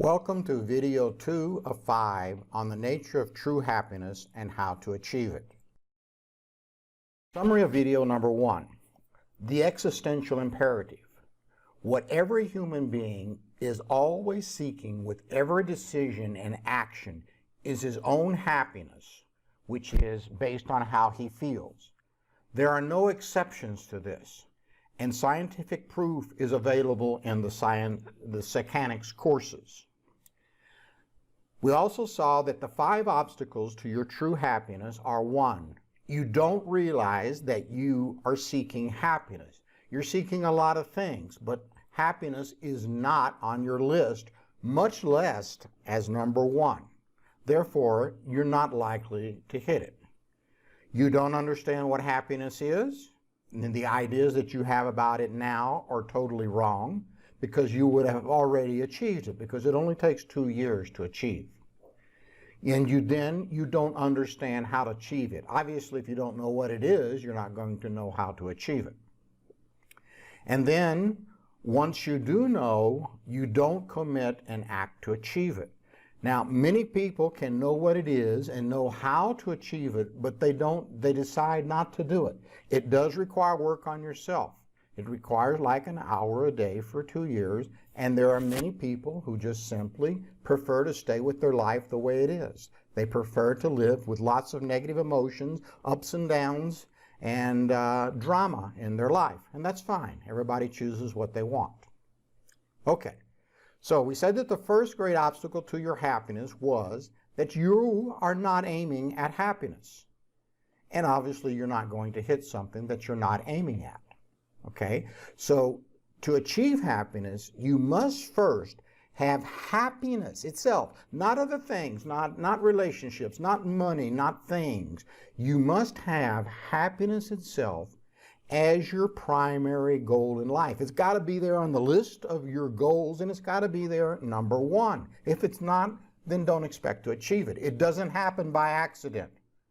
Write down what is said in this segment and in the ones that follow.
Welcome to video 2 of 5 on the nature of true happiness and how to achieve it. Summary of video number 1. The existential imperative. What every human being is always seeking with every decision and action is his own happiness, which is based on how he feels. There are no exceptions to this, and scientific proof is available in the Psycanics courses. We also saw that the 5 obstacles to your true happiness are: 1, you don't realize that you are seeking happiness. You're seeking a lot of things, but happiness is not on your list, much less as number 1. Therefore, you're not likely to hit it. You don't understand what happiness is, and the ideas that you have about it now are totally wrong, because you would have already achieved it, because it only takes 2 years to achieve. And you don't understand how to achieve it. Obviously, if you don't know what it is, you're not going to know how to achieve it. And then, once you do know, you don't commit an act to achieve it. Now, many people can know what it is and know how to achieve it, but they decide not to do it. It does require work on yourself. It requires like an hour a day for 2 years, and there are many people who just simply prefer to stay with their life the way it is. They prefer to live with lots of negative emotions, ups and downs, and drama in their life, and that's fine. Everybody chooses what they want. Okay, so we said that the first great obstacle to your happiness was that you are not aiming at happiness. And obviously you're not going to hit something that you're not aiming at. Okay, so to achieve happiness, you must first have happiness itself, not other things, not relationships, not money, not things. You must have happiness itself as your primary goal in life. It's got to be there on the list of your goals, and it's got to be there number 1. If it's not, then don't expect to achieve it. It doesn't happen by accident.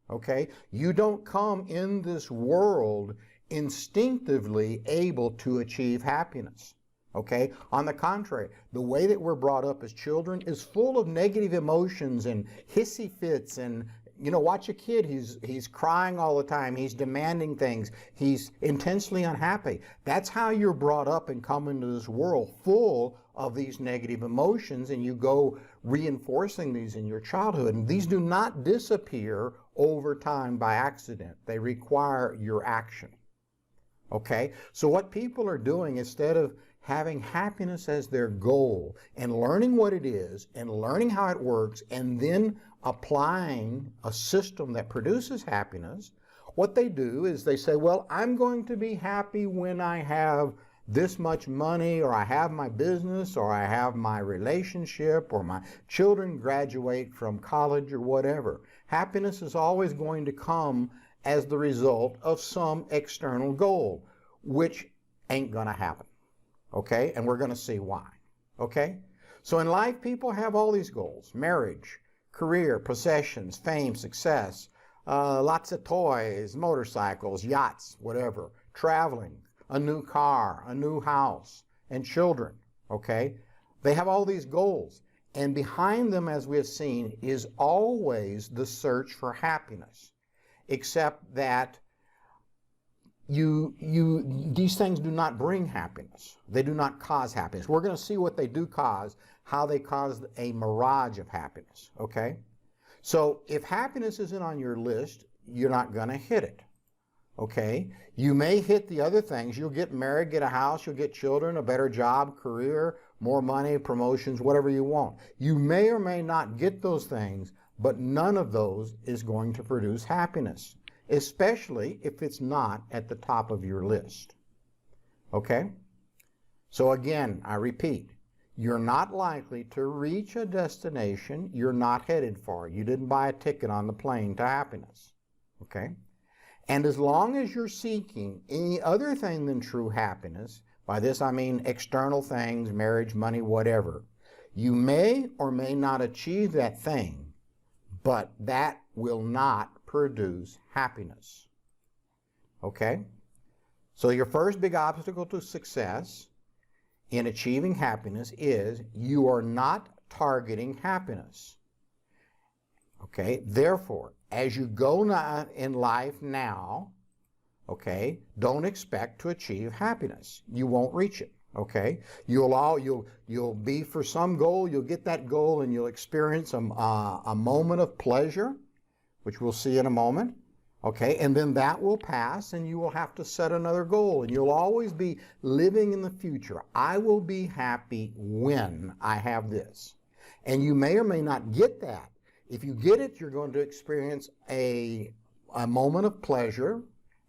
Okay, you don't come in this world instinctively able to achieve happiness. Okay, on the contrary, the way that we're brought up as children is full of negative emotions and hissy fits, and watch a kid, he's crying all the time, he's demanding things, he's intensely unhappy. That's how you're brought up and come into this world, full of these negative emotions, and you go reinforcing these in your childhood. And these do not disappear over time by accident. They require your action. Okay, so what people are doing, instead of having happiness as their goal and learning what it is and learning how it works and then applying a system that produces happiness, what they do is they say, well, I'm going to be happy when I have this much money, or I have my business, or I have my relationship, or my children graduate from college, or whatever. Happiness is always going to come as the result of some external goal, which ain't gonna happen. Okay, and we're gonna see why. Okay, so in life, people have all these goals: marriage, career, possessions, fame, success, lots of toys, motorcycles, yachts, whatever, traveling, a new car, a new house, and children. Okay, they have all these goals, and behind them, as we have seen, is always the search for happiness, except that these things do not bring happiness. They do not cause happiness. We're going to see what they do cause, how they cause a mirage of happiness. Okay, so if happiness isn't on your list, you're not going to hit it. Okay, you may hit the other things. You'll get married, get a house, you'll get children, a better job, career, more money, promotions, whatever you want. You may or may not get those things, but none of those is going to produce happiness, especially if it's not at the top of your list. Okay? So again, I repeat, you're not likely to reach a destination you're not headed for. You didn't buy a ticket on the plane to happiness. Okay? And as long as you're seeking any other thing than true happiness, by this I mean external things, marriage, money, whatever, you may or may not achieve that thing, but that will not produce happiness. Okay? So your first big obstacle to success in achieving happiness is you are not targeting happiness. Okay, therefore, as you go in life now, okay, don't expect to achieve happiness. You won't reach it. Okay, you'll be for some goal, you'll get that goal, and you'll experience a moment of pleasure, which we'll see in a moment. Okay, and then that will pass, and you will have to set another goal, and you'll always be living in the future. I will be happy when I have this, and you may or may not get that. If you get it, you're going to experience a moment of pleasure,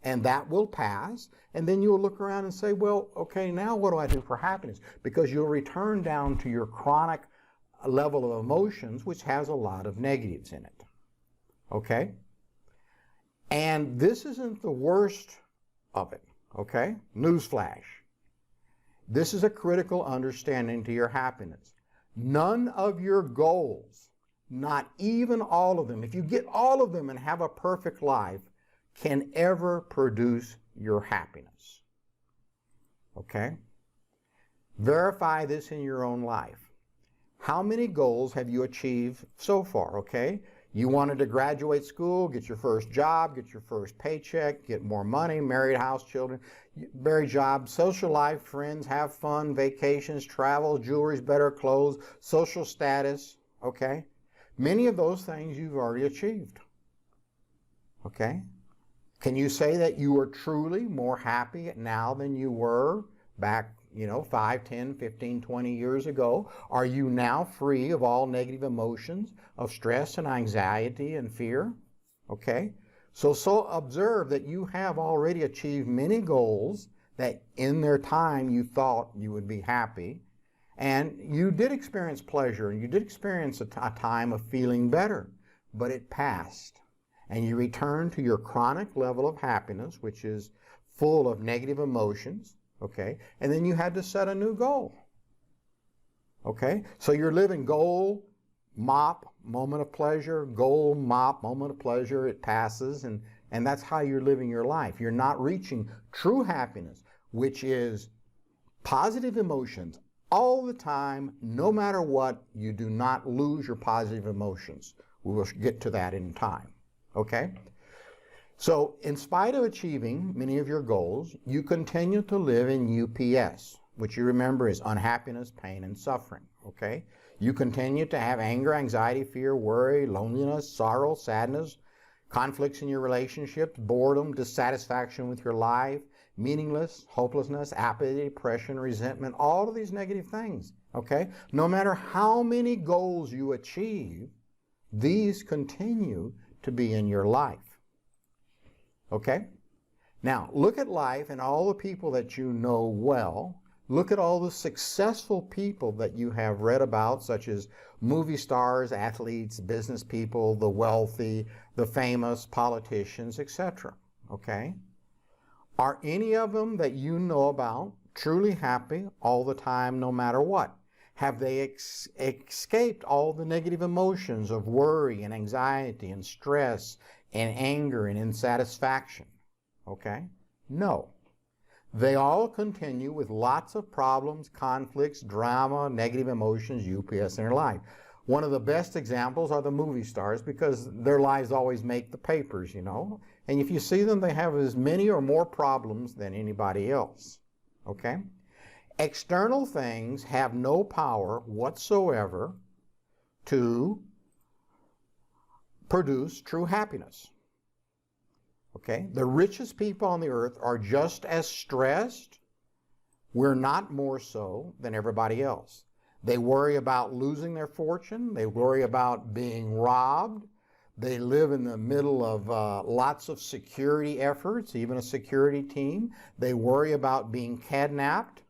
and that will pass, and then you'll look around and say, well, okay, now what do I do for happiness? Because you'll return down to your chronic level of emotions, which has a lot of negatives in it. Okay? And this isn't the worst of it, okay? Newsflash. This is a critical understanding to your happiness. None of your goals, not even all of them, if you get all of them and have a perfect life, can ever produce your happiness. Okay? Verify this in your own life. How many goals have you achieved so far, okay? You wanted to graduate school, get your first job, get your first paycheck, get more money, married, house, children, better job, social life, friends, have fun, vacations, travel, jewelry, better clothes, social status, okay? Many of those things you've already achieved, okay? Can you say that you are truly more happy now than you were back, 5, 10, 15, 20 years ago? Are you now free of all negative emotions, of stress and anxiety and fear? Okay? So observe that you have already achieved many goals that in their time you thought you would be happy. And you did experience pleasure, and you did experience a time of feeling better, but it passed. And you return to your chronic level of happiness, which is full of negative emotions, okay? And then you had to set a new goal, okay? So you're living goal, mop, moment of pleasure, goal, mop, moment of pleasure, it passes, and that's how you're living your life. You're not reaching true happiness, which is positive emotions all the time, no matter what. You do not lose your positive emotions. We will get to that in time. Okay? So, in spite of achieving many of your goals, you continue to live in UPS, which you remember is unhappiness, pain, and suffering. Okay? You continue to have anger, anxiety, fear, worry, loneliness, sorrow, sadness, conflicts in your relationships, boredom, dissatisfaction with your life, meaningless, hopelessness, apathy, depression, resentment, all of these negative things. Okay? No matter how many goals you achieve, these continue to be in your life. Okay? Now, look at life and all the people that you know well. Look at all the successful people that you have read about, such as movie stars, athletes, business people, the wealthy, the famous, politicians, etc. Okay? Are any of them that you know about truly happy all the time, no matter what? Have they escaped all the negative emotions of worry and anxiety and stress and anger and insatisfaction? Okay? No. They all continue with lots of problems, conflicts, drama, negative emotions, UPS in their life. One of the best examples are the movie stars, because their lives always make the papers, And if you see them, they have as many or more problems than anybody else. Okay? External things have no power whatsoever to produce true happiness. Okay? The richest people on the earth are just as stressed. We're not more so than everybody else. They worry about losing their fortune. They worry about being robbed. They live in the middle of lots of security efforts, even a security team. They worry about being kidnapped.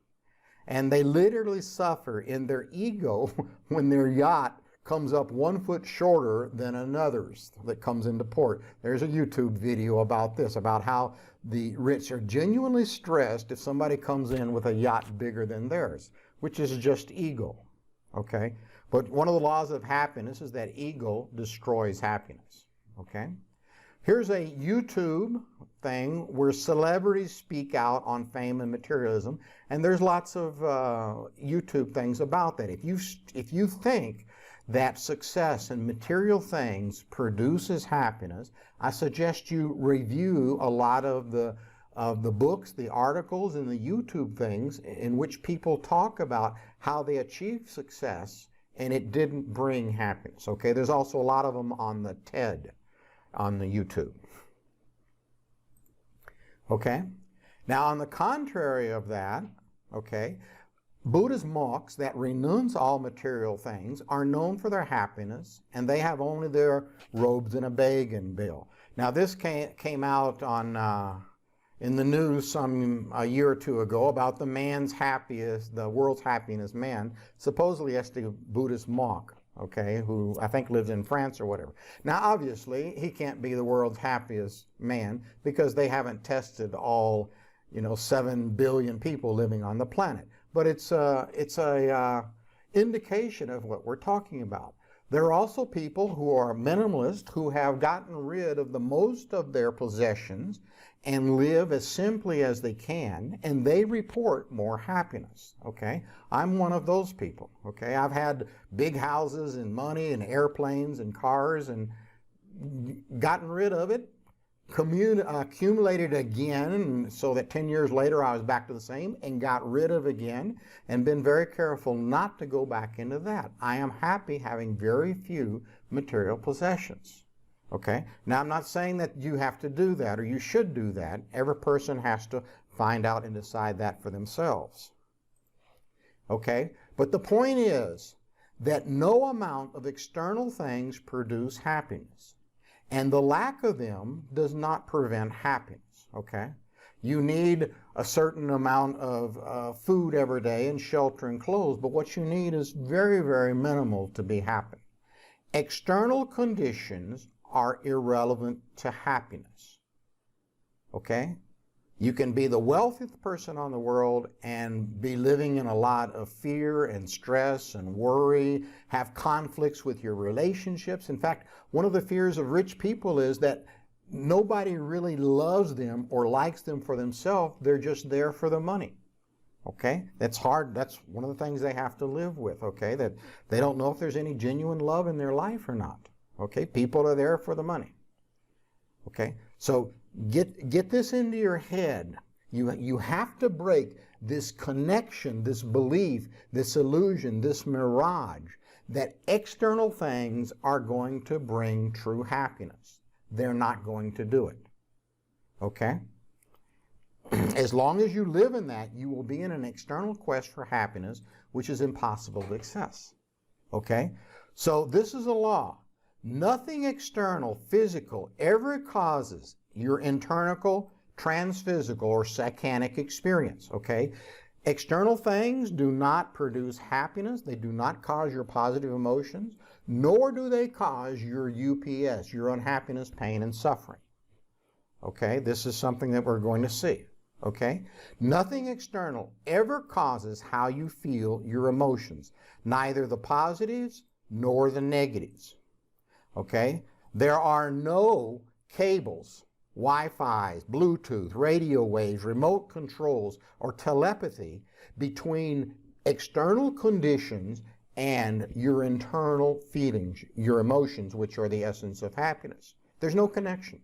And they literally suffer in their ego when their yacht comes up 1 foot shorter than another's that comes into port. There's a YouTube video about this, about how the rich are genuinely stressed if somebody comes in with a yacht bigger than theirs, which is just ego, okay? But one of the laws of happiness is that ego destroys happiness, okay? Here's a YouTube thing where celebrities speak out on fame and materialism, and there's lots of YouTube things about that. If you think that success and material things produces happiness, I suggest you review a lot of the books, the articles, and the YouTube things in which people talk about how they achieved success and it didn't bring happiness. Okay, there's also a lot of them on the TED, on the YouTube. Okay, now on the contrary of that, okay, Buddhist monks that renounce all material things are known for their happiness, and they have only their robes and a bag and bill. Now this came out on in the news a year or two ago about the world's happiest man, supposedly as the Buddhist monk, okay, who I think lives in France or whatever. Now obviously he can't be the world's happiest man because they haven't tested all, 7 billion people living on the planet. But it's a indication of what we're talking about. There are also people who are minimalist who have gotten rid of the most of their possessions and live as simply as they can, and they report more happiness, okay? I'm one of those people, okay? I've had big houses and money and airplanes and cars and gotten rid of it, accumulated again, so that 10 years later I was back to the same, and got rid of again, and been very careful not to go back into that. I am happy having very few material possessions. Okay? Now I'm not saying that you have to do that or you should do that. Every person has to find out and decide that for themselves. Okay? But the point is that no amount of external things produce happiness. And the lack of them does not prevent happiness, okay? You need a certain amount of food every day and shelter and clothes, but what you need is very, very minimal to be happy. External conditions are irrelevant to happiness, okay? You can be the wealthiest person on the world and be living in a lot of fear and stress and worry, have conflicts with your relationships. In fact, one of the fears of rich people is that nobody really loves them or likes them for themselves. They're just there for the money. Okay? That's hard. That's one of the things they have to live with, okay? That they don't know if there's any genuine love in their life or not. Okay? People are there for the money. Okay? So get this into your head. You have to break this connection, this belief, this illusion, this mirage that external things are going to bring true happiness. They're not going to do it. Okay? As long as you live in that, you will be in an external quest for happiness, which is impossible to access. Okay? So this is a law. Nothing external, physical, ever causes your internal, transphysical, or psychanic experience, okay? External things do not produce happiness. They do not cause your positive emotions, nor do they cause your UPS, your unhappiness, pain, and suffering. Okay? This is something that we're going to see. Okay? Nothing external ever causes how you feel your emotions, neither the positives nor the negatives. Okay? There are no cables, Wi-Fi, Bluetooth, radio waves, remote controls, or telepathy between external conditions and your internal feelings, your emotions, which are the essence of happiness. There's no connection.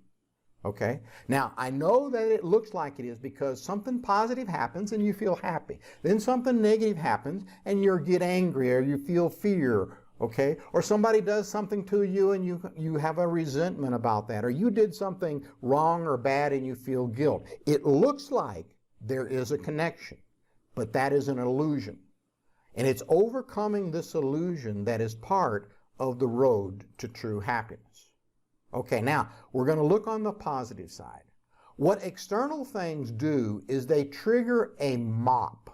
Okay? Now, I know that it looks like it is because something positive happens and you feel happy. Then something negative happens and you get angry or you feel fear. Okay? Or somebody does something to you and you have a resentment about that. Or you did something wrong or bad and you feel guilt. It looks like there is a connection, but that is an illusion. And it's overcoming this illusion that is part of the road to true happiness. Okay, now we're going to look on the positive side. What external things do is they trigger a mop.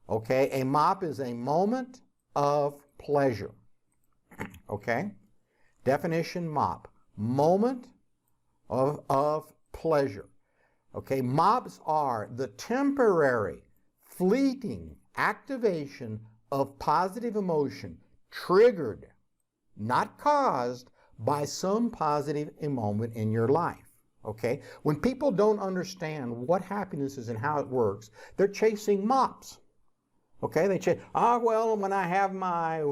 Okay, a mop is a moment of pleasure. Okay, definition mop, moment of pleasure. Okay, mops are the temporary, fleeting activation of positive emotion triggered, not caused, by some positive moment in your life. Okay? When people don't understand what happiness is and how it works, they're chasing mops. Okay, they say, well, when I have my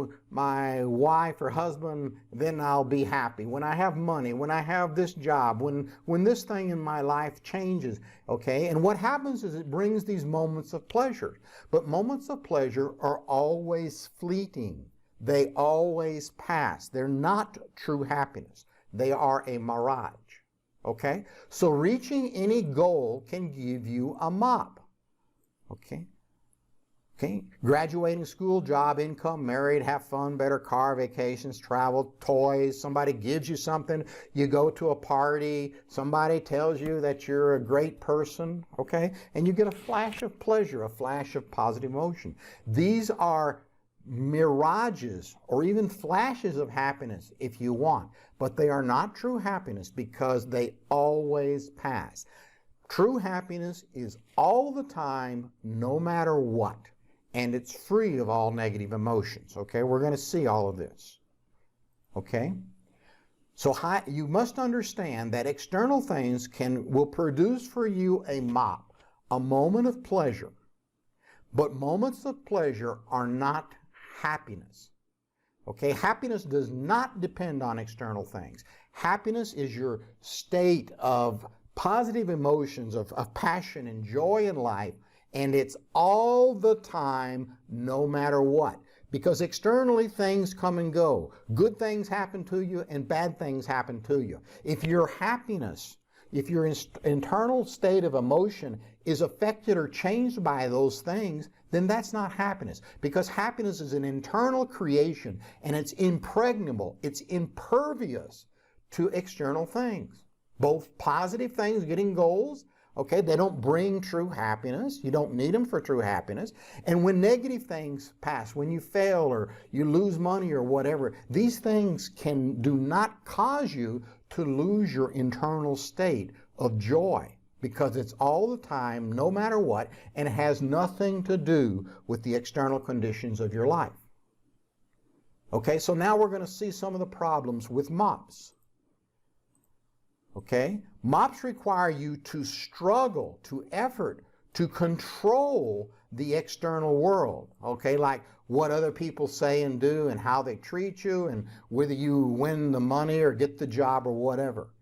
wife or husband, then I'll be happy. When I have money, when I have this job, when this thing in my life changes, okay? And what happens is it brings these moments of pleasure. But moments of pleasure are always fleeting. They always pass. They're not true happiness. They are a mirage, okay? So reaching any goal can give you a mop, okay? Okay, graduating school, job, income, married, have fun, better car, vacations, travel, toys, somebody gives you something, you go to a party, somebody tells you that you're a great person, okay, and you get a flash of pleasure, a flash of positive emotion. These are mirages or even flashes of happiness if you want, but they are not true happiness because they always pass. True happiness is all the time, no matter what. And it's free of all negative emotions, okay? We're going to see all of this, okay? So you must understand that external things will produce for you a mop, a moment of pleasure. But moments of pleasure are not happiness, okay? Happiness does not depend on external things. Happiness is your state of positive emotions, of passion and joy in life. And it's all the time, no matter what. Because externally things come and go. Good things happen to you and bad things happen to you. If your happiness, if your internal state of emotion is affected or changed by those things, then that's not happiness. Because happiness is an internal creation and it's impregnable, it's impervious to external things. Both positive things, getting goals, okay, they don't bring true happiness. You don't need them for true happiness. And when negative things pass, when you fail or you lose money or whatever, these things do not cause you to lose your internal state of joy because it's all the time, no matter what, and it has nothing to do with the external conditions of your life. Okay, so now we're going to see some of the problems with MOPS. Okay? MOPS require you to struggle, to effort, to control the external world. Okay? Like what other people say and do and how they treat you and whether you win the money or get the job or whatever.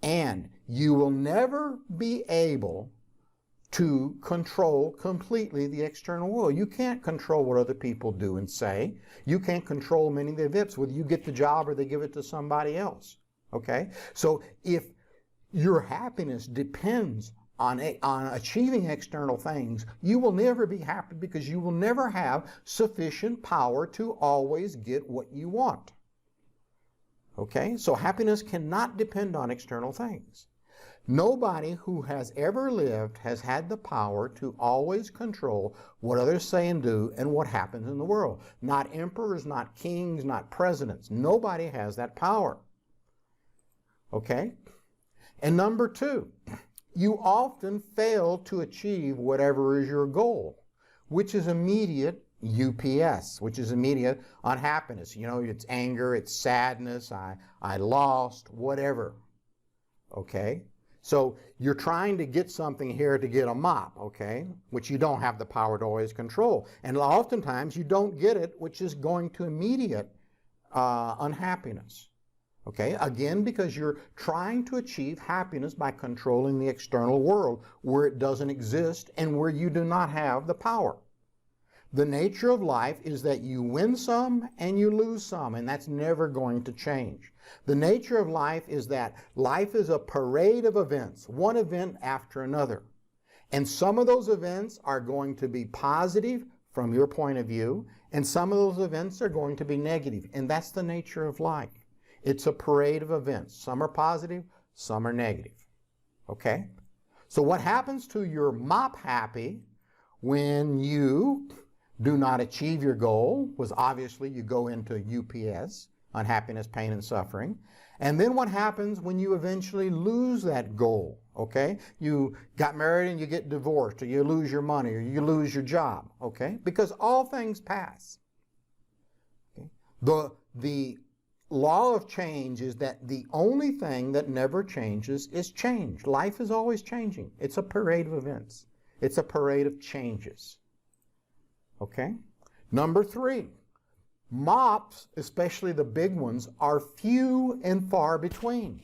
And you will never be able to control completely the external world. You can't control what other people do and say. You can't control many of the events, whether you get the job or they give it to somebody else. Okay? So if your happiness depends on achieving external things, you will never be happy because you will never have sufficient power to always get what you want. Okay? So happiness cannot depend on external things. Nobody who has ever lived has had the power to always control what others say and do and what happens in the world. Not emperors, not kings, not presidents. Nobody has that power. Okay? And number two, you often fail to achieve whatever is your goal, which is immediate UPS, which is immediate unhappiness. You know, it's anger, it's sadness, I lost, whatever. Okay? So you're trying to get something here to get a mop, okay, which you don't have the power to always control. And oftentimes you don't get it, which is going to immediate unhappiness. Okay, again, because you're trying to achieve happiness by controlling the external world where it doesn't exist and where you do not have the power. The nature of life is that you win some and you lose some, and that's never going to change. The nature of life is that life is a parade of events, one event after another. And some of those events are going to be positive from your point of view, and some of those events are going to be negative, and that's the nature of life. It's a parade of events. Some are positive, some are negative. Okay? So what happens to your mop happy when you do not achieve your goal was obviously you go into UPS, unhappiness, pain, and suffering. And then what happens when you eventually lose that goal? Okay? You got married and you get divorced, or you lose your money, or you lose your job. Okay? Because all things pass. Okay? The law of change is that the only thing that never changes is change. Life is always changing. It's a parade of events. It's a parade of changes. Okay? Number 3, mops, especially the big ones, are few and far between.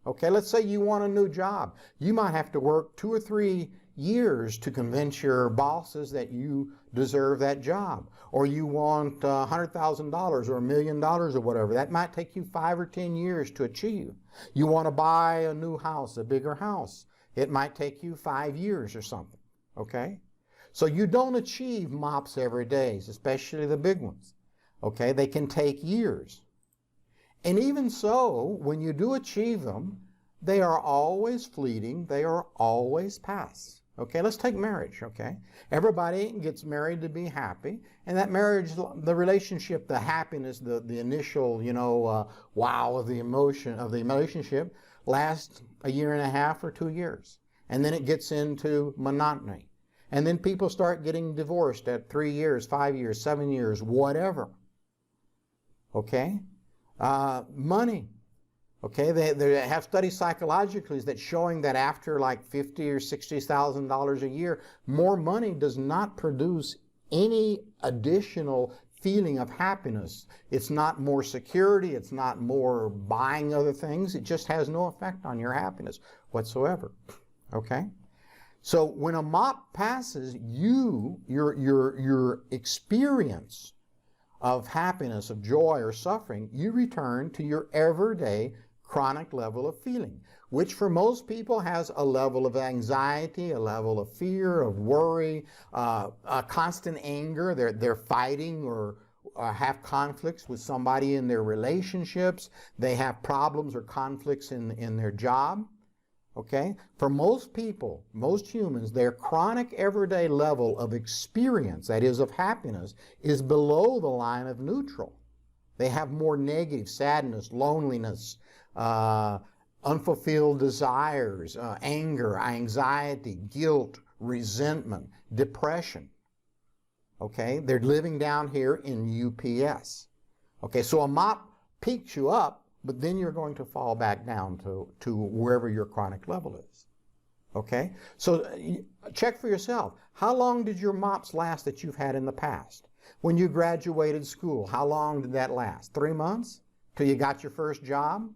Okay, let's say you want a new job. You might have to work 2 or 3 years to convince your bosses that you deserve that job. Or you want $100,000 or $1 million or whatever. That might take you 5 or 10 years to achieve. You want to buy a new house, a bigger house. It might take you 5 years or something. Okay? So you don't achieve mops every day, especially the big ones. Okay? They can take years. And even so, when you do achieve them, they are always fleeting. They are always past. Okay, let's take marriage, okay? Everybody gets married to be happy, and that marriage, the relationship, the happiness, the initial, wow of the emotion of the relationship lasts 1.5 years or 2 years. And then it gets into monotony. And then people start getting divorced at 3 years, 5 years, 7 years, whatever. Okay? Money. Okay, they have studies psychologically that showing that after like $50,000 or $60,000 a year, more money does not produce any additional feeling of happiness. It's not more security. It's not more buying other things. It just has no effect on your happiness whatsoever. Okay, so when a mop passes, your experience of happiness, of joy or suffering, you return to your everyday chronic level of feeling, which for most people has a level of anxiety, a level of fear, of worry, a constant anger. They're fighting or have conflicts with somebody in their relationships. They have problems or conflicts in their job. Okay? For most people, most humans, their chronic everyday level of experience, that is of happiness, is below the line of neutral. They have more negative, sadness, loneliness, unfulfilled desires, anger, anxiety, guilt, resentment, depression. Okay? They're living down here in UPS. Okay, so a mop peaks you up, but then you're going to fall back down to wherever your chronic level is. Okay? So check for yourself. How long did your mops last that you've had in the past? When you graduated school, how long did that last? 3 months? Till you got your first job?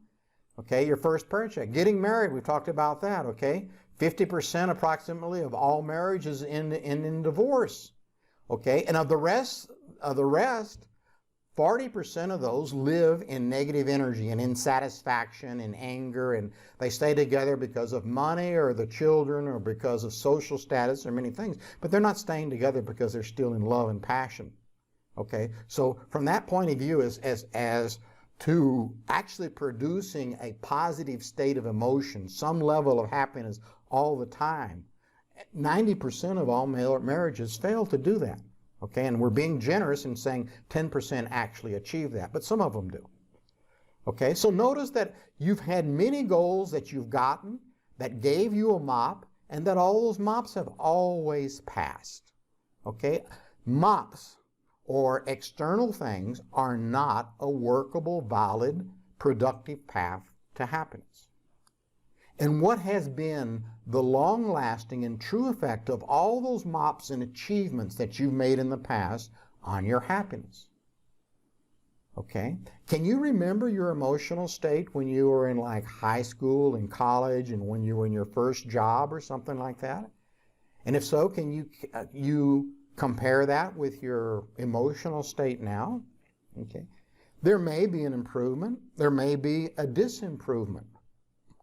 Okay, your first paycheck. Getting married, we talked about that, okay? 50% approximately of all marriages end in divorce. Okay, and of the rest, 40% of those live in negative energy and insatisfaction and anger, and they stay together because of money or the children or because of social status or many things, but they're not staying together because they're still in love and passion. Okay, so from that point of view, as to actually producing a positive state of emotion, some level of happiness all the time, 90% of all marriages fail to do that. Okay, and we're being generous in saying 10% actually achieve that, but some of them do. Okay, so notice that you've had many goals that you've gotten that gave you a mop, and that all those mops have always passed. Okay, mops or external things are not a workable, valid, productive path to happiness. And what has been the long-lasting and true effect of all those mops and achievements that you've made in the past on your happiness? Okay? Can you remember your emotional state when you were in like high school and college and when you were in your first job or something like that? And if so, can you compare that with your emotional state now? Okay? There may be an improvement. There may be a disimprovement.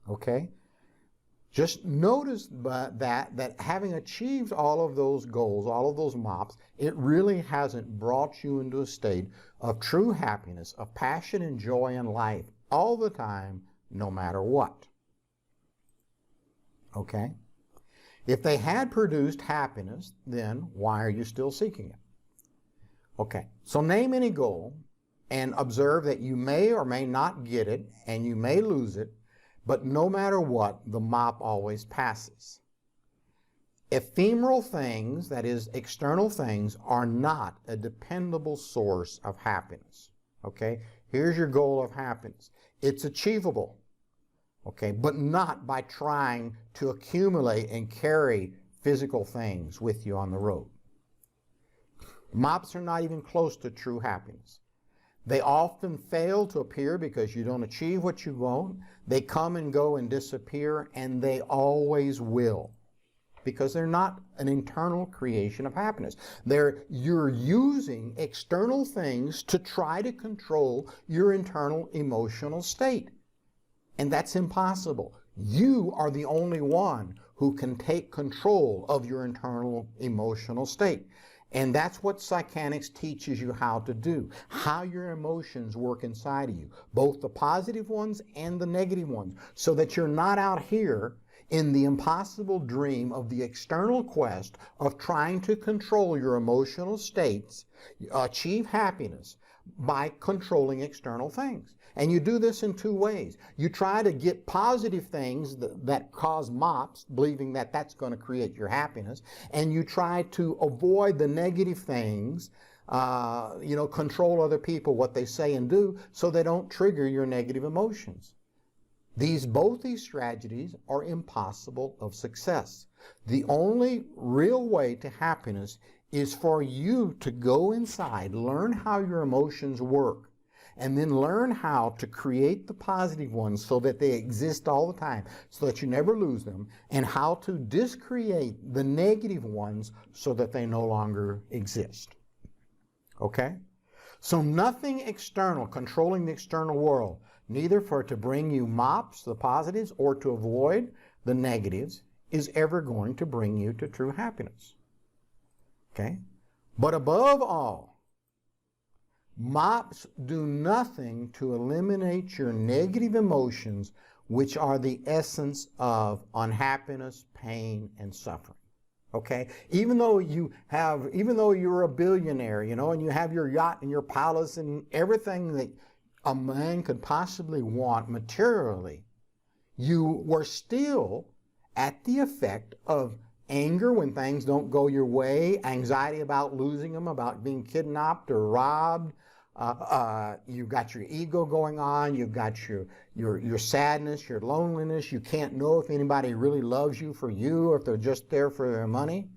Okay? Just notice that having achieved all of those goals, all of those mops, it really hasn't brought you into a state of true happiness, of passion and joy in life all the time, no matter what. Okay? If they had produced happiness, then why are you still seeking it? Okay, so name any goal and observe that you may or may not get it and you may lose it, but no matter what, the mop always passes. Ephemeral things, that is, external things, are not a dependable source of happiness. Okay? Here's your goal of happiness. It's achievable, okay, but not by trying to accumulate and carry physical things with you on the road. MOPS are not even close to true happiness. They often fail to appear because you don't achieve what you want. They come and go and disappear, and they always will, because they're not an internal creation of happiness. You're using external things to try to control your internal emotional state. And that's impossible. You are the only one who can take control of your internal emotional state. And that's what Psycanics teaches you how to do, how your emotions work inside of you, both the positive ones and the negative ones, so that you're not out here in the impossible dream of the external quest of trying to control your emotional states, achieve happiness by controlling external things. And you do this in two ways. You try to get positive things that cause MOPS, believing that that's going to create your happiness, and you try to avoid the negative things, control other people, what they say and do, so they don't trigger your negative emotions. Both these strategies are impossible of success. The only real way to happiness is for you to go inside, learn how your emotions work, and then learn how to create the positive ones so that they exist all the time, so that you never lose them, and how to discreate the negative ones so that they no longer exist. Okay? So nothing external, controlling the external world, neither for it to bring you MOPS, the positives, or to avoid the negatives, is ever going to bring you to true happiness. Okay? But above all, MOPS do nothing to eliminate your negative emotions, which are the essence of unhappiness, pain, and suffering. Okay? Even though you're a billionaire, and you have your yacht and your palace and everything that a man could possibly want materially, you were still at the effect of anger when things don't go your way, anxiety about losing them, about being kidnapped or robbed. You've got your ego going on. You've got your sadness, your loneliness. You can't know if anybody really loves you for you or if they're just there for their money.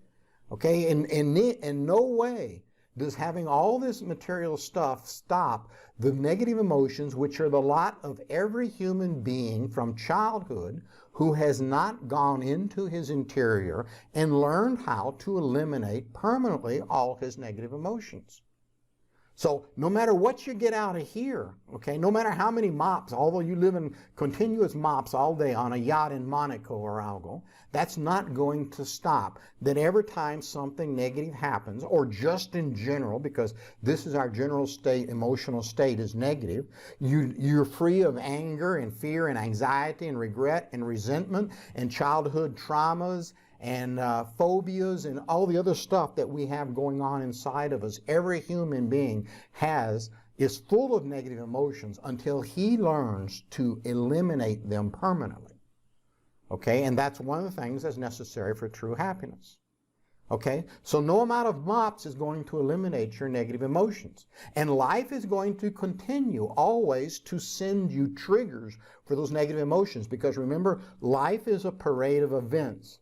Okay? In no way does having all this material stuff stop the negative emotions, which are the lot of every human being from childhood who has not gone into his interior and learned how to eliminate permanently all his negative emotions. So no matter what you get out of here, okay, no matter how many MOPS, although you live in continuous MOPS all day on a yacht in Monaco or algo, that's not going to stop. That every time something negative happens, or just in general, because this is our general state, emotional state is negative, you're free of anger and fear and anxiety and regret and resentment and childhood traumas and phobias and all the other stuff that we have going on inside of us. Every human being is full of negative emotions until he learns to eliminate them permanently. Okay, and that's one of the things that's necessary for true happiness. Okay, so no amount of MOPS is going to eliminate your negative emotions. And life is going to continue always to send you triggers for those negative emotions, because remember, life is a parade of events.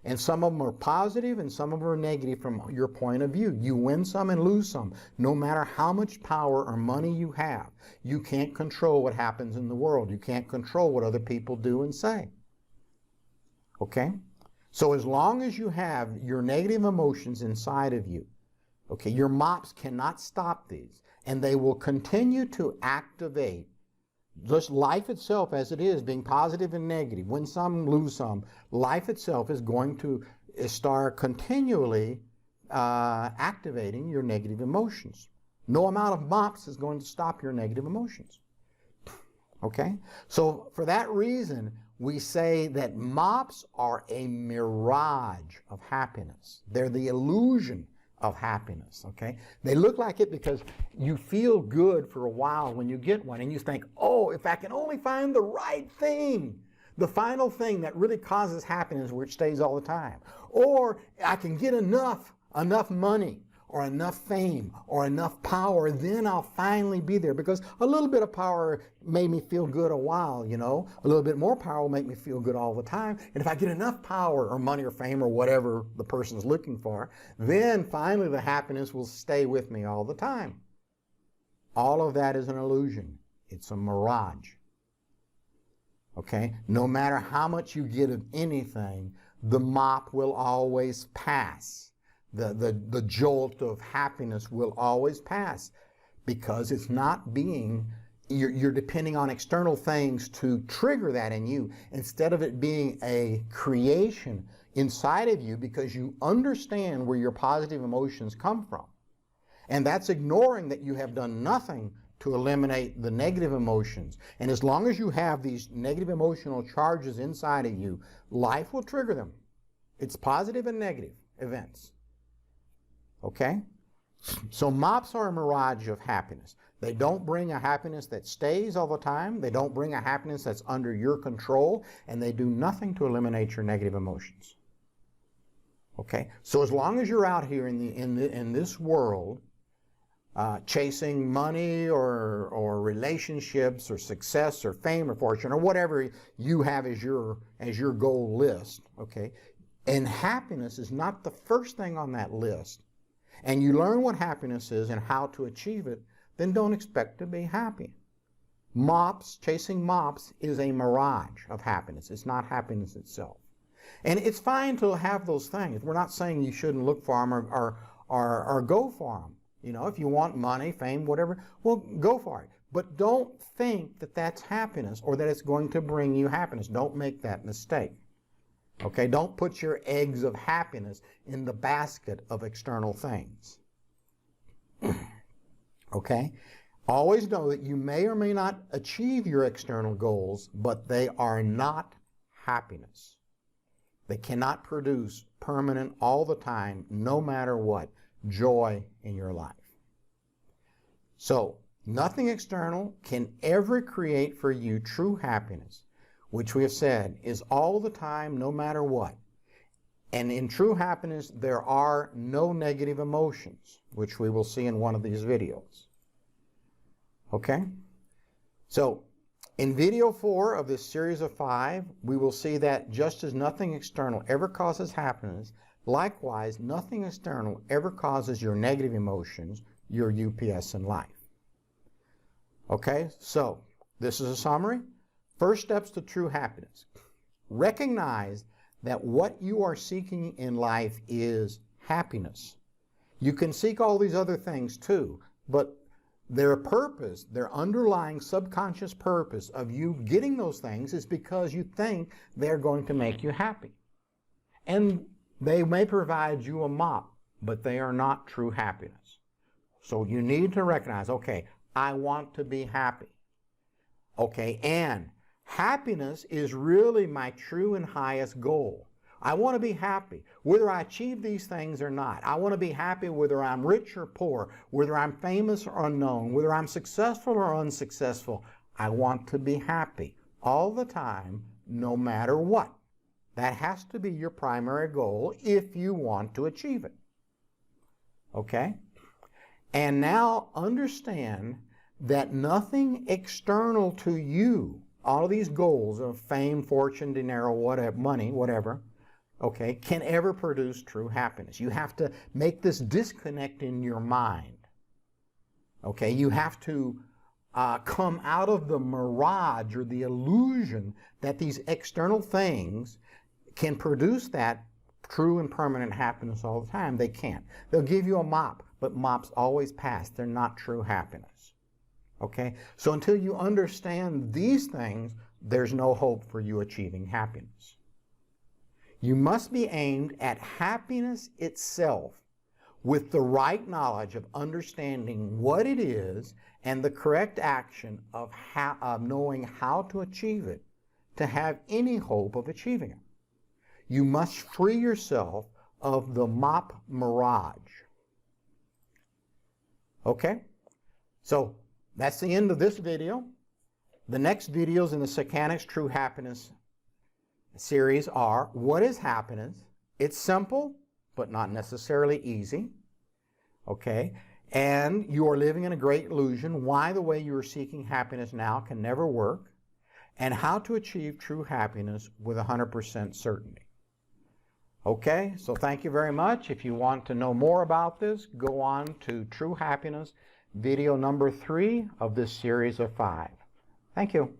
And some of them are positive and some of them are negative from your point of view. You win some and lose some. No matter how much power or money you have, you can't control what happens in the world. You can't control what other people do and say. Okay? So as long as you have your negative emotions inside of you, okay, your MOPS cannot stop these. And they will continue to activate just life itself as it is, being positive and negative. Win some, lose some. Life itself is going to start continually activating your negative emotions. No amount of MOPS is going to stop your negative emotions. Okay? So for that reason, we say that MOPS are a mirage of happiness. They're the illusion of happiness, okay? They look like it because you feel good for a while when you get one, and you think, oh, if I can only find the right thing, the final thing that really causes happiness, which stays all the time. Or I can get enough money, or enough fame or enough power, then I'll finally be there. Because a little bit of power made me feel good a while, you know. A little bit more power will make me feel good all the time. And if I get enough power or money or fame or whatever the person's looking for, then finally the happiness will stay with me all the time. All of that is an illusion. It's a mirage. Okay? No matter how much you get of anything, the mop will always pass. The jolt of happiness will always pass, because it's not being, you're depending on external things to trigger that in you, instead of it being a creation inside of you, because you understand where your positive emotions come from. And that's ignoring that you have done nothing to eliminate the negative emotions. And as long as you have these negative emotional charges inside of you, life will trigger them. It's positive and negative events. Okay? So mops are a mirage of happiness. They don't bring a happiness that stays all the time. They don't bring a happiness that's under your control. And they do nothing to eliminate your negative emotions. Okay? So as long as you're out here in this world, chasing money or relationships or success or fame or fortune or whatever you have as your goal list, okay? And happiness is not the first thing on that list, and you learn what happiness is and how to achieve it, then don't expect to be happy. Chasing mops is a mirage of happiness. It's not happiness itself. And it's fine to have those things. We're not saying you shouldn't look for them or go for them. You know, if you want money, fame, whatever, well, go for it. But don't think that that's happiness or that it's going to bring you happiness. Don't make that mistake. Okay? Don't put your eggs of happiness in the basket of external things. Okay? Always know that you may or may not achieve your external goals, but they are not happiness. They cannot produce permanent, all the time, no matter what, joy in your life. So, nothing external can ever create for you true happiness, which we have said is all the time, no matter what. And in true happiness, there are no negative emotions, which we will see in one of these videos. Okay? So, in video 4 of this series of 5, we will see that just as nothing external ever causes happiness, likewise, nothing external ever causes your negative emotions, your UPS in life. Okay, so this is a summary. First steps to true happiness. Recognize that what you are seeking in life is happiness. You can seek all these other things too, but their purpose, their underlying subconscious purpose of you getting those things is because you think they're going to make you happy. And they may provide you a mop, but they are not true happiness. So you need to recognize, okay, I want to be happy. Okay, and happiness is really my true and highest goal. I want to be happy, whether I achieve these things or not. I want to be happy whether I'm rich or poor, whether I'm famous or unknown, whether I'm successful or unsuccessful. I want to be happy all the time, no matter what. That has to be your primary goal if you want to achieve it. Okay? And now understand that nothing external to you, all of these goals of fame, fortune, dinero, whatever, money, whatever, okay, can ever produce true happiness. You have to make this disconnect in your mind. Okay? You have to come out of the mirage or the illusion that these external things can produce that true and permanent happiness all the time. They can't. They'll give you a mop, but mops always pass. They're not true happiness. Okay? So until you understand these things, there's no hope for you achieving happiness. You must be aimed at happiness itself with the right knowledge of understanding what it is and the correct action of knowing how to achieve it to have any hope of achieving it. You must free yourself of the mop mirage. Okay? So that's the end of this video. The next videos in the Psycanics True Happiness series are, what is happiness? It's simple, but not necessarily easy. okay? And you are living in a great illusion, why the way you are seeking happiness now can never work, and how to achieve true happiness with 100% certainty. Okay, so thank you very much. If you want to know more about this, go on to True Happiness, video number 3 of this series of 5. Thank you.